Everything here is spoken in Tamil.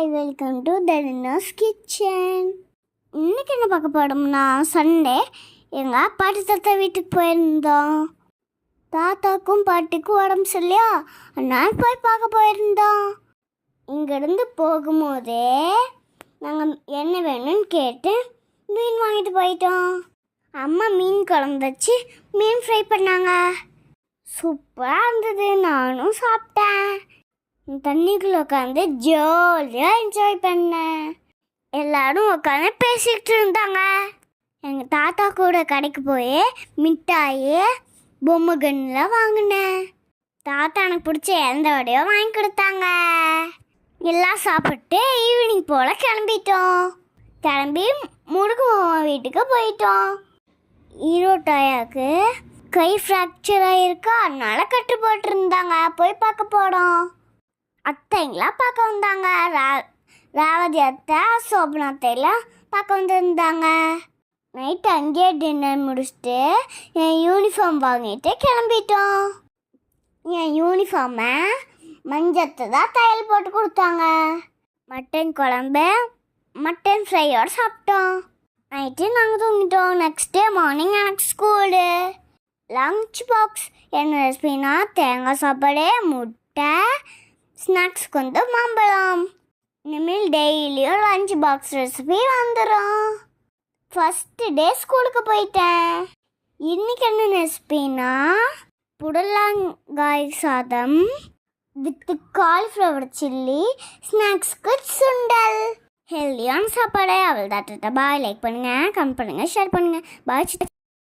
Hi, welcome to the dinners kitchen. இன்றைக்கி என்ன பார்க்க போகிறோம்னா, சண்டே எங்கள் பாட்டி தாத்தா வீட்டுக்கு போயிருந்தோம். தாத்தாக்கும் பாட்டிக்கும் உடம்பு சரியில்லையா, அதனால் போய் பார்க்க போயிருந்தோம். இங்கேருந்து போகும்போதே நாங்கள் என்ன வேணும்னு கேட்டு மீன் வாங்கிட்டு போயிட்டோம். அம்மா மீன் குழம்பு வச்சு மீன் ஃப்ரை பண்ணாங்க. சூப்பராக இருந்தது. நானும் சாப்பிட்டேன். தண்ணிக்குள்ளே உட்காந்து ஜாலியாக என்ஜாய் பண்ணேன். எல்லாரும் உட்காந்து பேசிக்கிட்டு இருந்தாங்க. எங்கள் தாத்தா கூட கடைக்கு போய் மிட்டாயி பொம்மை கன்னில் வாங்கினேன். தாத்தா எனக்கு பிடிச்ச எந்த வடையோ வாங்கி கொடுத்தாங்க. எல்லாம் சாப்பிட்டு ஈவினிங் போல் கிளம்பி முருகு மாமா வீட்டுக்கு போயிட்டோம். ஈரோட்டாயாவுக்கு கை ஃப்ராக்சர் ஆகிருக்கா, அதனால கட்டு போட்டிருந்தாங்க. போய் பார்க்க போனோம். அத்தைங்களாம் பார்க்க வந்தாங்க. ராவதி அத்தை, சோபனா அத்தையெல்லாம் பார்க்க வந்திருந்தாங்க. நைட்டு அங்கேயே டின்னர் முடிச்சுட்டு என் யூனிஃபார்ம் வாங்கிட்டு கிளம்பிட்டோம். என் யூனிஃபார்மை மஞ்சத்தை தான் தையல் போட்டு கொடுத்தாங்க. மட்டன் குழம்பு மட்டன் ஃப்ரையோடு சாப்பிட்டோம். நைட்டு நாங்கள் தூங்கிட்டோம். நெக்ஸ்ட் டே மார்னிங் எனக்கு ஸ்கூலு. லஞ்ச் பாக்ஸ் என்ன ரெசிபினா, தேங்காய் சாப்பாடு, முட்டை, ஸ்நாக்ஸ்க்கு வந்து மாம்பழம். இனிமேல் டெய்லியும் லஞ்ச் பாக்ஸ் ரெசிபி வந்துடும். ஃபஸ்ட்டு டே ஸ்கூலுக்கு போயிட்டேன். இன்றைக்கி என்ன ரெசிபினா, புடலங்காய் சாதம் வித் காலிஃப்ளவர் சில்லி, ஸ்நாக்ஸ்க்கு சுண்டல். ஹெல்தியான சாப்பாடு. அவள் தான். பாய். லைக் பண்ணுங்கள், கமெண்ட் பண்ணுங்கள், ஷேர் பண்ணுங்கள். பாய்.